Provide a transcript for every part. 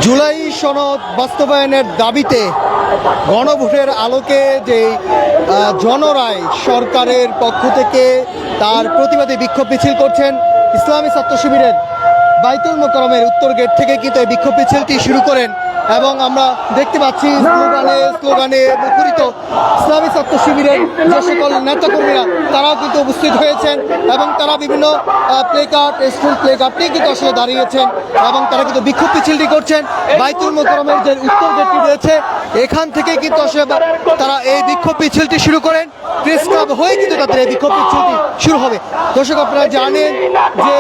জুলাই সনদ বাস্তবায়নের দাবিতে গণভোটের আলোকে যে জনরায় সরকারের পক্ষ থেকে তার প্রতিবাদে বিক্ষোভ মিছিল করছেন ইসলামী ছাত্র শিবিরের বাইতুল মোকাররমের উত্তর গেট থেকে কিন্তু এই বিক্ষোভ মিছিলটি শুরু করেন এবং আমরা দেখতে পাচ্ছি স্লোগানে মুখরিত ইসলামী ছাত্র শিবিরের যে সকল নেতাকর্মীরা তারাও কিন্তু উপস্থিত হয়েছেন এবং তারা বিভিন্ন প্লেকার্ড স্কুল প্লেকার্ড নিয়ে কিন্তু আসলে দাঁড়িয়েছেন এবং তারা কিন্তু বিক্ষোভ মিছিলটি করছেন বাইতুল মোকাররমের যে উত্তর গেটটি রয়েছে এখান থেকে কিন্তু আসলে তারা এই বিক্ষোভ মিছিলটি শুরু করেন। প্রেস ক্লাব হয়ে কিন্তু তাদের এই বিক্ষোভ মিছিলটি শুরু হবে। দর্শক আপনারা জানেন যে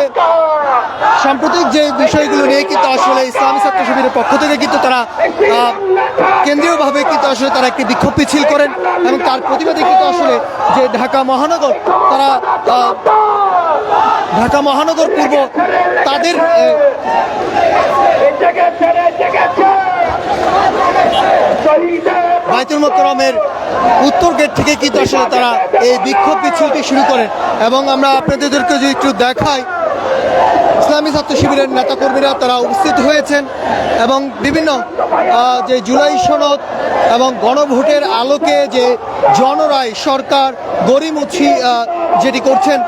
সাম্প্রতিক যে বিষয়গুলো নিয়ে কিন্তু আসলে ইসলামী ছাত্র শিবিরের পক্ষ থেকে কিন্তু তারা কেন্দ্রীয়ভাবে কিন্তু আসলে তারা একটি বিক্ষোভ মিছিল করেন এবং তার প্রতিবাদে কিন্তু আসলে যে ঢাকা মহানগর তারা ঢাকা মহানগর পূর্ব তাদের বাইতুল মোকাররমের উত্তর গেট থেকে কিন্তু আসলে তারা এই বিক্ষোভ মিছিলটি শুরু করেন এবং আমরা আপনাদেরকে যদি একটু দেখাই ইসলামী ছাত্র শিবিরের নেতাকর্মীরা তারা উপস্থিত হয়েছেন এবং বিভিন্ন যে জুলাই সনদ এবং গণভোটের আলোকে যে জনরায় সরকার গড়িমুছি যেটি করছেন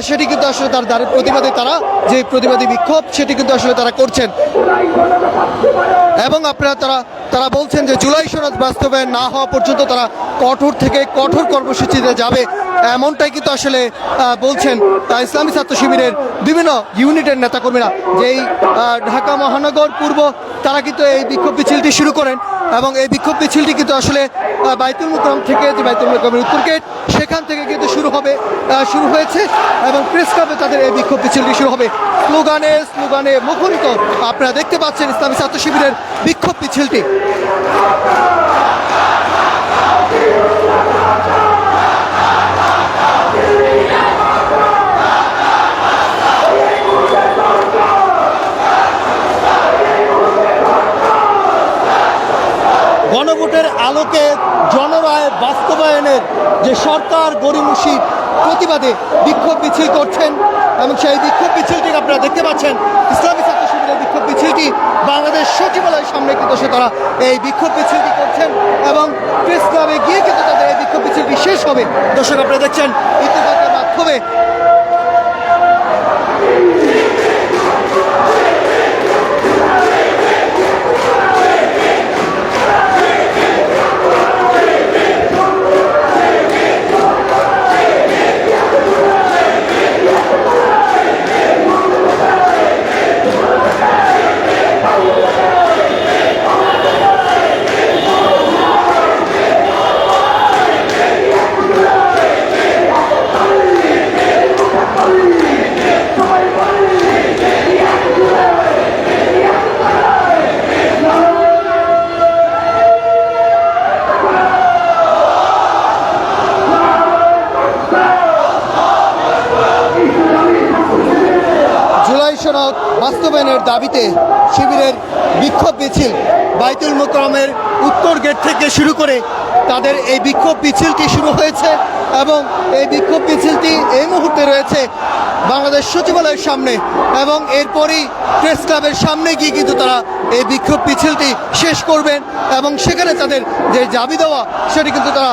সেটি কিন্তু আসলে তার প্রতিবাদে তারা যে প্রতিবাদী বিক্ষোভ সেটি কিন্তু আসলে তারা করছেন এবং আপনারা তারা বলছেন যে জুলাই সনদ বাস্তবায়ন না হওয়া পর্যন্ত তারা কঠোর থেকে কঠোর কর্মসূচিতে যাবে এমনটাই কিন্তু আসলে বলছেন ইসলামী ছাত্র শিবিরের বিভিন্ন ইউনিটের নেতাকর্মীরা। যেই ঢাকা মহানগর পূর্ব তারা কিন্তু এই বিক্ষোভ মিছিলটি শুরু করেন এবং এই বিক্ষোভ মিছিলটি কিন্তু আসলে বাইতুল মোকাররম থেকে যে বাইতুল মোকাররমের উত্তর গেট সেখান থেকে কিন্তু শুরু হয়েছে এবং প্রেস ক্লাবে তাদের এই বিক্ষোভ মিছিলটি শুরু হবে। স্লোগানে মুখরিত আপনারা দেখতে পাচ্ছেন ইসলামী ছাত্র শিবিরের বিক্ষোভ মিছিলটি। গণভোটের আলোকে জনরায় বাস্তবায়নের যে সরকার গড়িমসির প্রতিবাদে বিক্ষোভ মিছিল করছেন এবং সেই বিক্ষোভ মিছিলটি আপনারা দেখতে পাচ্ছেন ইসলামী ছাত্র শিবিরের বিক্ষোভ মিছিলটি বাংলাদেশ সচিবালয়ের সামনে কিন্তু তারা এই বিক্ষোভ মিছিলটি করছেন এবং প্রেস ক্লাবে গিয়ে কিন্তু তাদের এই বিক্ষোভ মিছিলটি শেষ হবে। দর্শক আপনারা দেখছেন ইত্তেফাকের মাধ্যমে বাস্তবায়নের দাবিতে শিবিরের বিক্ষোভ মিছিল বাইতুল মোকাররমের উত্তর গেট থেকে শুরু করে তাদের এই বিক্ষোভ মিছিলটি শুরু হয়েছে এবং এই বিক্ষোভ মিছিলটি এই মুহূর্তে রয়েছে বাংলাদেশ সচিবালয়ের সামনে এবং এরপরই প্রেস ক্লাবের সামনে গিয়ে কিন্তু তারা এই বিক্ষোভ মিছিলটি শেষ করবেন এবং সেখানে তাদের যে দাবি দেওয়া সেটি কিন্তু তারা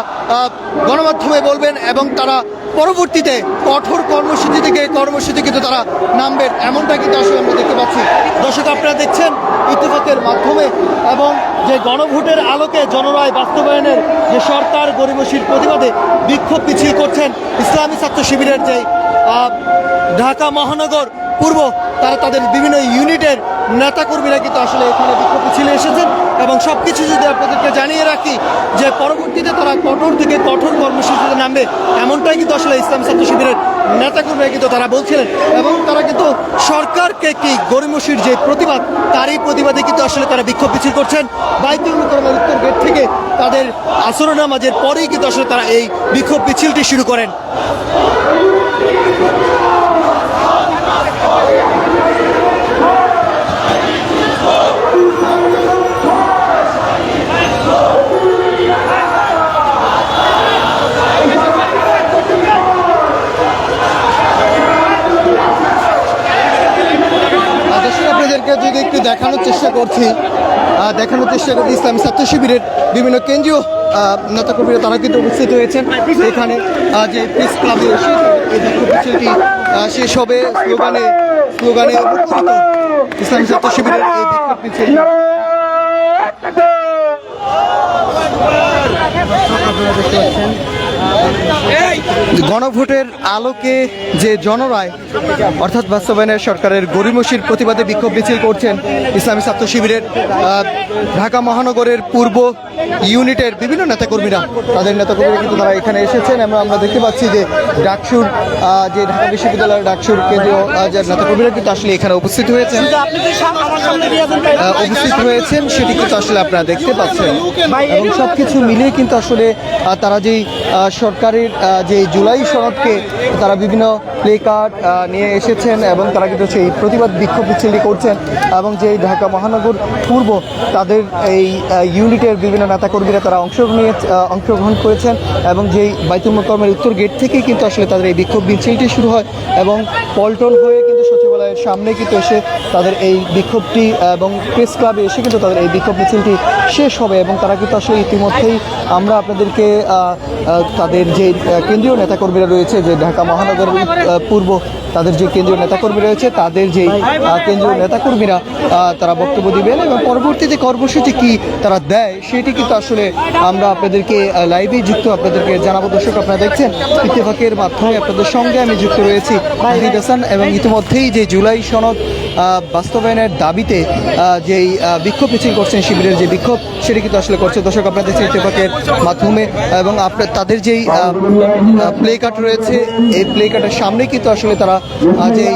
গণমাধ্যমে বলবেন এবং তারা পরবর্তীতে কঠোর কর্মসূচি কিন্তু তারা নামবেন এমনটা কিন্তু আসলে আমরা দেখতে পাচ্ছি। দর্শক আপনারা দেখছেন ইত্তেফাকের মাধ্যমে এবং যে গণভোটের আলোকে জনরায় বাস্তবায়নের যে সরকার গড়িমসির প্রতিবাদে বিক্ষোভ মিছিল করছেন ইসলামী ছাত্র শিবিরের যে ঢাকা মহানগর পূর্ব তারা তাদের বিভিন্ন ইউনিটের নেতাকর্মীরা কিন্তু আসলে এখানে বিক্ষোভ মিছিলে এসেছেন এবং সবকিছু যদি আপনাদেরকে জানিয়ে রাখি যে পরবর্তীতে তারা কঠোর থেকে কঠোর কর্মসূচিতে নামবে এমনটাই কিন্তু আসলে ইসলামী ছাত্র শিবিরের নেতাকর্মীরা কিন্তু তারা বলছিলেন এবং তারা কিন্তু সরকারকে একটি গড়িমসির যে প্রতিবাদ তারই প্রতিবাদে কিন্তু আসলে তারা বিক্ষোভ মিছিল করছেন বাইতুল মোকাররমের উত্তর গেট থেকে তাদের আসর নামাজের পরেই কিন্তু আসলে তারা এই বিক্ষোভ মিছিলটি শুরু করেন। যদি একটু দেখানোর চেষ্টা করছি পাচ্ছি দেখানোর চেষ্টা করছি ইসলামী ছাত্র শিবিরের বিভিন্ন কেন্দ্রীয় নেতাকর্মীরা তারা কিন্তু উপস্থিত হয়েছেন এখানে যে প্রেস ক্লাবে এসে এই বিক্ষোভ মিছিলটি শেষ হবে স্লোগানে মুখরিত ইসলামী ছাত্র শিবিরের এই বিক্ষোভ মিছিল। গণভোটের আলোকে যে জনরায় অর্থাৎ বাস্তবায়নের সরকারের গড়িমসির প্রতিবাদে বিক্ষোভ মিছিল করছেন ইসলামী ছাত্র শিবিরের ঢাকা মহানগরের পূর্ব ইউনিটের বিভিন্ন নেতাকর্মীরা তাদের নেতাকর্মীরা কিন্তু তারা এখানে এসেছেন। আমরা দেখতে পাচ্ছি যে ডাকসুর যে ঢাকা বিশ্ববিদ্যালয়ের ডাকসুর কেন্দ্রীয় যে নেতাকর্মীরা কিন্তু আসলে এখানে উপস্থিত হয়েছেন সেটি কিন্তু আসলে আপনারা দেখতে পাচ্ছেন এবং সবকিছু মিলিয়ে কিন্তু আসলে তারা যেই সরকারের যে জুলাই সনদকে তারা বিভিন্ন প্লে কার্ড নিয়ে এসেছেন এবং তারা কিন্তু সেই প্রতিবাদ বিক্ষোভ মিছিলটি করছেন এবং যে ঢাকা মহানগর পূর্ব তাদের এই ইউনিটের বিভিন্ন নেতাকর্মীরা তারা অংশগ্রহণ করেছেন এবং যেই বাইতুল মোকাররমের উত্তর গেট থেকেই কিন্তু আসলে তাদের এই বিক্ষোভ মিছিলটি শুরু হয় এবং পল্টন হয়ে কিন্তু সচিবালয়ের সামনে কিন্তু এসে তাদের এই বিক্ষোভটি এবং প্রেস ক্লাবে এসে কিন্তু তাদের এই বিক্ষোভ মিছিলটি শেষ হবে এবং তারা কিন্তু আসলে ইতিমধ্যেই আমরা আপনাদেরকে তাদের যে কেন্দ্রীয় নেতাকর্মীরা রয়েছে যে ঢাকা মহানগর পূর্ব তাদের যে কেন্দ্রীয় নেতাকর্মী রয়েছে তাদের যে কেন্দ্রীয় নেতাকর্মীরা তারা বক্তব্য দিবেন এবং পরবর্তীতে কর্মসূচি কি তারা দেয় সেটি কিন্তু আসলে আমরা আপনাদেরকে লাইভে যুক্ত আপনাদেরকে জানাবো। দর্শক আপনারা দেখছেন ইত্তেফাকের মাধ্যমে আপনাদের সঙ্গে আমি যুক্ত রয়েছি নাহিদ হাসান এবং ইতিমধ্যেই যে জুলাই সনদ বাস্তবায়নের দাবিতে যেই বিক্ষোভ মিছিল করছেন শিবিরের যে বিক্ষোভ সেটি কিন্তু আসলে করছে। দর্শক আপনারা দেখছেন ইত্তেফাকের মাধ্যমে এবং তাদের যেই প্লে কার্ড রয়েছে এই প্লে কার্ডের সামনে কিন্তু আসলে তারা যে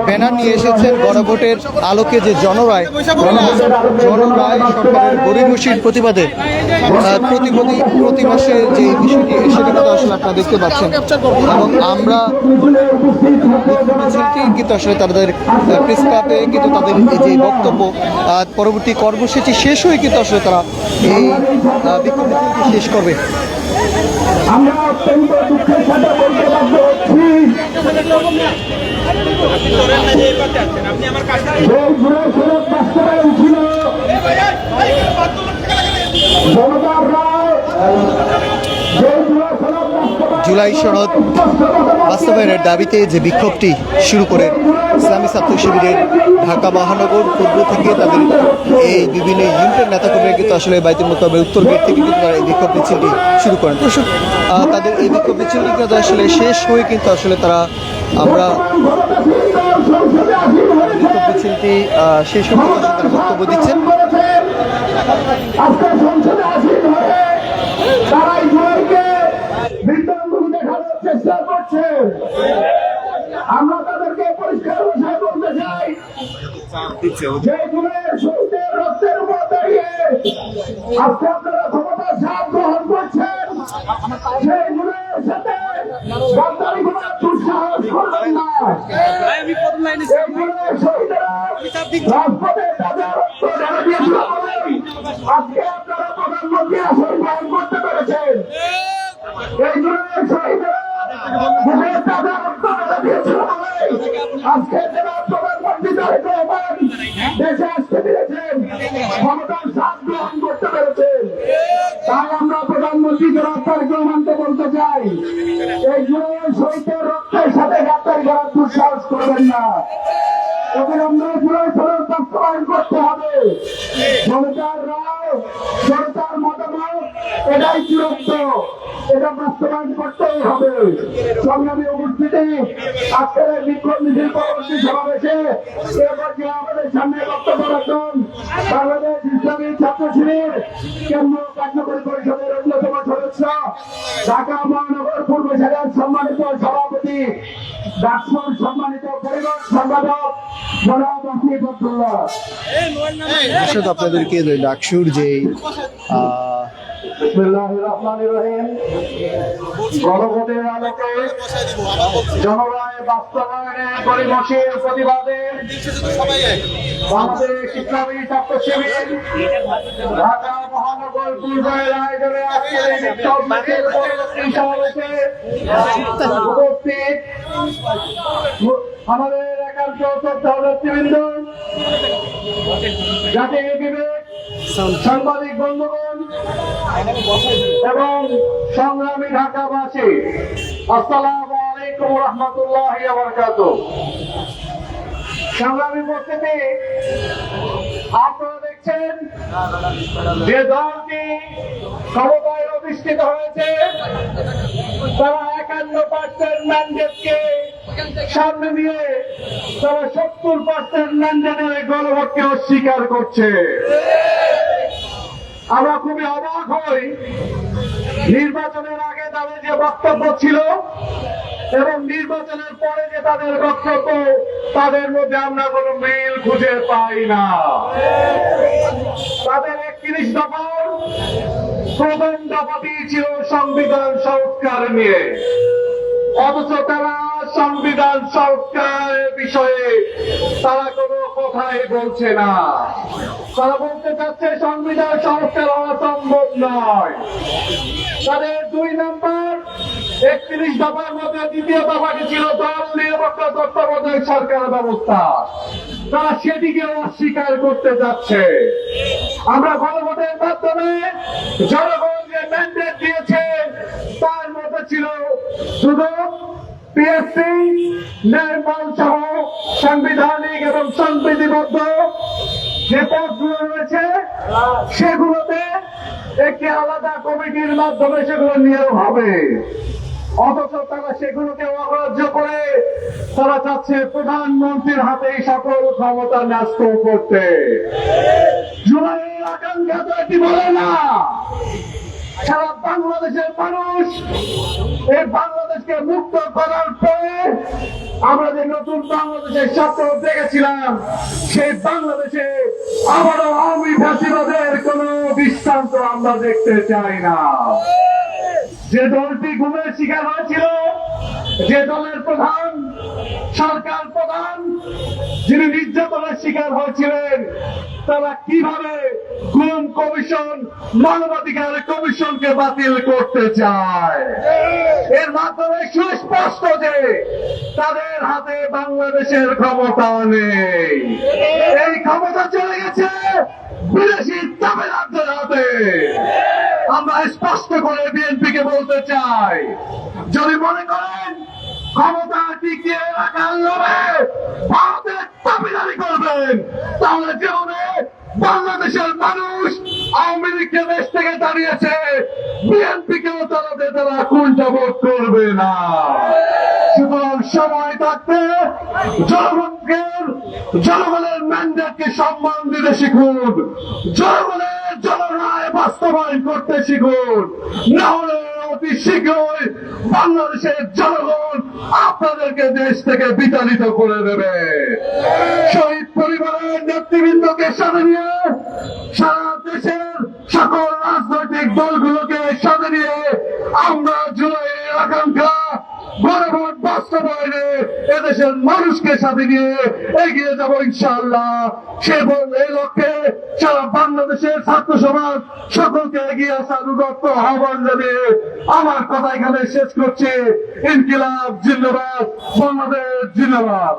ব্যানার নিয়ে এসেছেন গণভোটের আলোকে যে জনরায় সরকারের গরিমসির প্রতিবাদে প্রতি মাসে যে বিষয়টি সেটা কিন্তু আসলে আপনারা দেখতে পাচ্ছেন এবং আমরা কিন্তু আসলে তাদের প্রেস ক্লাবে কিন্তু তাদের যে বক্তব্য পরবর্তী কর্মসূচি শেষ হয়ে কিন্তু আসলে তারা এই বিক্ষোভ মিছিলটি শেষ করবে। আমরা অত্যন্ত দুঃখের সাথে বলতে বাধ্য হচ্ছি বাস্তবায়ন ছিল জুলাই সনদ বাস্তবায়নের দাবিতে যে বিক্ষোভটি শুরু করে ইসলামী ছাত্র শিবিরের ঢাকা মহানগর পূর্ব থেকে তাদের এই বিভিন্ন ইউনিটের নেতাকর্মীরা কিন্তু আসলে বাইতুল মোকাররমের উত্তর গেট থেকে কিন্তু তারা এই বিক্ষোভ মিছিলটি শুরু করেন। দর্শক তাদের এই বিক্ষোভ মিছিলটি কিন্তু আসলে শেষ হয়ে কিন্তু আসলে তারা আমরা বিক্ষোভ মিছিলটি শেষ হয়ে তারা বক্তব্য দিচ্ছেন। চেষ্টা করছে আমরা তাদেরকে পরিষ্কার ভাষায় বলতে চাই যে শহীদের রক্তের উপর দাঁড়িয়ে আজকে আপনারা ক্ষমতা সাপ গ্রহণ করছেন সেই গুণের সাথে গাদ্দারি করার দুঃসাহস করবেন না। শহীদেরা রাজপথে তাদের রক্ত ঢেলে দিয়েছিল আজকে আপনারা প্রধানমন্ত্রী আসন গ্রহণ করতে পেরেছেন। এই গুণের শহীদেরা আজকে যারা প্রধানমন্ত্রী তারেক রহমান দেশে আসতে পেরেছেন ক্ষমতার স্বাদ গ্রহণ করতে পেরেছেন তাই আমরা প্রধানমন্ত্রী জনাব তারেক রহমানকে বলতে চাই এই জুলাই শহীদের রক্তের সাথে গাদ্দারি করার দুঃসাহস করবেন না। অবিলম্বে জুলাই সনদ বাস্তবায়ন করতে হবে। জনতার রায় জনতার মতামত এটাই চূড়ান্ত, এটা বাস্তবায়ন করতেই হবে। সংগ্রামী উপস্থিতি আজকের বিক্ষোভ মিছিল পরবর্তী সমাবেশে আমাদের সামনে বক্তব্য রাখুন বাংলাদেশ ইসলামী ছাত্র শিবির কেন্দ্রীয় কার্যকরী পরিষদের অন্যতম সদস্য ঢাকা মহানগর পূর্ব শাখার সম্মানিত সভাপতি ডাকসুর সম্মানিত পরিবার সম্পাদক জনাব আসিফ আব্দুল্লাহ। আপনাদেরকে ডাকসুর যে গণভোটের আলোকে জনরায় বাস্তবায়নের গরিমসির প্রতিবাদে বাংলাদেশ ইসলামী ছাত্র শিবির ঢাকা মহানগর পূর্বের আয়োজনে আজকের বিক্ষোভ মিছিল পরবর্তী সমাবেশে উপস্থিত আমাদের একান্ত শ্রদ্ধা নেতৃবৃন্দ জাতির বিবেক, সাংবাদিক বন্ধুগণ এবং সংগ্রামী ঢাকাবাসী, আসসালামু আলাইকুম ওয়া রাহমাতুল্লাহি ওয়া বারাকাতুহু। সংগ্রামী উপস্থিতি, আপনারা দেখছেন যে দলটি ক্ষমতায় অধিষ্ঠিত হয়েছে তারা 51% ম্যান্ডেটকে সামনে নিয়ে তারা 70% ম্যান্ডেটের গণভোটকে অস্বীকার করছে। আমরা খুবই অবাক হই, নির্বাচনের আগে তাদের যে বক্তব্য ছিল এবং নির্বাচনের পরে যে তাদের বক্তব্য, তাদের মধ্যে আমরা কোনো মিল খুঁজে পাই না। তাদের 31 দফার প্রথম দফাটি ছিল সংবিধান সংস্কার নিয়ে, অথচ তারা সংবিধান সংস্কারের বিষয়ে তারা কোনো কথাই বলছে না। তারা বলতে চাচ্ছে সংবিধান সংস্কার হওয়া সম্ভব নয়। তাদের 2 নম্বর 31 দফার মধ্যে দ্বিতীয় দফাটি ছিল দল নিরপেক্ষ তত্ত্বাবধায়ক সরকার ব্যবস্থা, তারা সেটিকে অস্বীকার করতে যাচ্ছে। আমরা গণভোটের মাধ্যমে জনগণ যে ম্যান্ডেট দিয়েছে তার মধ্যে ছিল শুধু পিএসসি, নির্মাণ সহ সাংবিধানিক এবং সংবিধিবদ্ধ যে পদগুলো রয়েছে সেগুলোতে একটি আলাদা কমিটির মাধ্যমে সেগুলো নিয়োগ হবে, অথচ তারা সেগুলোকে অগ্রাহ্য করে তারা চাচ্ছে প্রধানমন্ত্রীর হাতে সকল ক্ষমতা ন্যস্ত করতে। জুলাইয়ের আকাঙ্ক্ষা তো এটি বলে না। সারা বাংলাদেশের মানুষ এই বাংলাদেশকে মুক্ত করার পরে আমরা যে নতুন বাংলাদেশের স্বপ্ন দেখেছিলাম, সেই বাংলাদেশে আবারও আওয়ামী ফ্যাসিবাদের কোন দৃষ্টান্ত আমরা দেখতে চাই না। যে দলটি গুমের শিকার হয়েছিল, যে দলের প্রধান, সরকার প্রধান যিনি নির্যাতনের শিকার হয়েছিলেন, তারা কিভাবে গুম কমিশন, মানবাধিকার কমিশনকে বাতিল করতে চায়? এর মাধ্যমে সুস্পষ্ট যে তাদের হাতে বাংলাদেশের ক্ষমতা নেই, এই ক্ষমতা চলে গেছে বিদেশি তাবেদারদের হাতে। আমরা স্পষ্ট করে বিএনপিকে বলতে চাই, যদি মনে করেন ক্ষমতা টিকিয়ে রাখার লোভে ভারতের দাবিদারি করবেন, তাহলে যেভাবে বাংলাদেশের মানুষ আওয়ামী লীগকে দেশ থেকে দাঁড়িয়েছে, বিএনপিকেও তাড়াতে তারা কোনটা ভোট করবে না। সুতরাং সময় থাকতে জনগণের ম্যান্ডেটকে সম্মান দিতে শিখুন, জনগণের জনরায় বাস্তবায়ন করতে শিখুন, না হলে অতি শীঘ্রই বাংলাদেশের জনগণ আপনাদেরকে দেশ থেকে বিতাড়িত করে দেবে। শহীদ পরিবারের নেতৃবৃন্দকে সাথে নিয়ে সারা দেশের সকল রাজনৈতিক দলগুলোকে সাথে নিয়ে আমরা জুলাইয়ের আকাঙ্ক্ষা গণভোট বাস্তবায়নে এদেশের মানুষকে সাথে নিয়ে এগিয়ে যাব ইনশাআল্লাহ। এই লক্ষ্যে সারা বাংলাদেশের ছাত্র সমাজ সকলকে এগিয়ে আসার উদাত্ত আহ্বান জানিয়ে আমার কথা এখানে শেষ করছি। ইনকিলাব জিন্দাবাদ, বাংলাদেশ জিন্দাবাদ।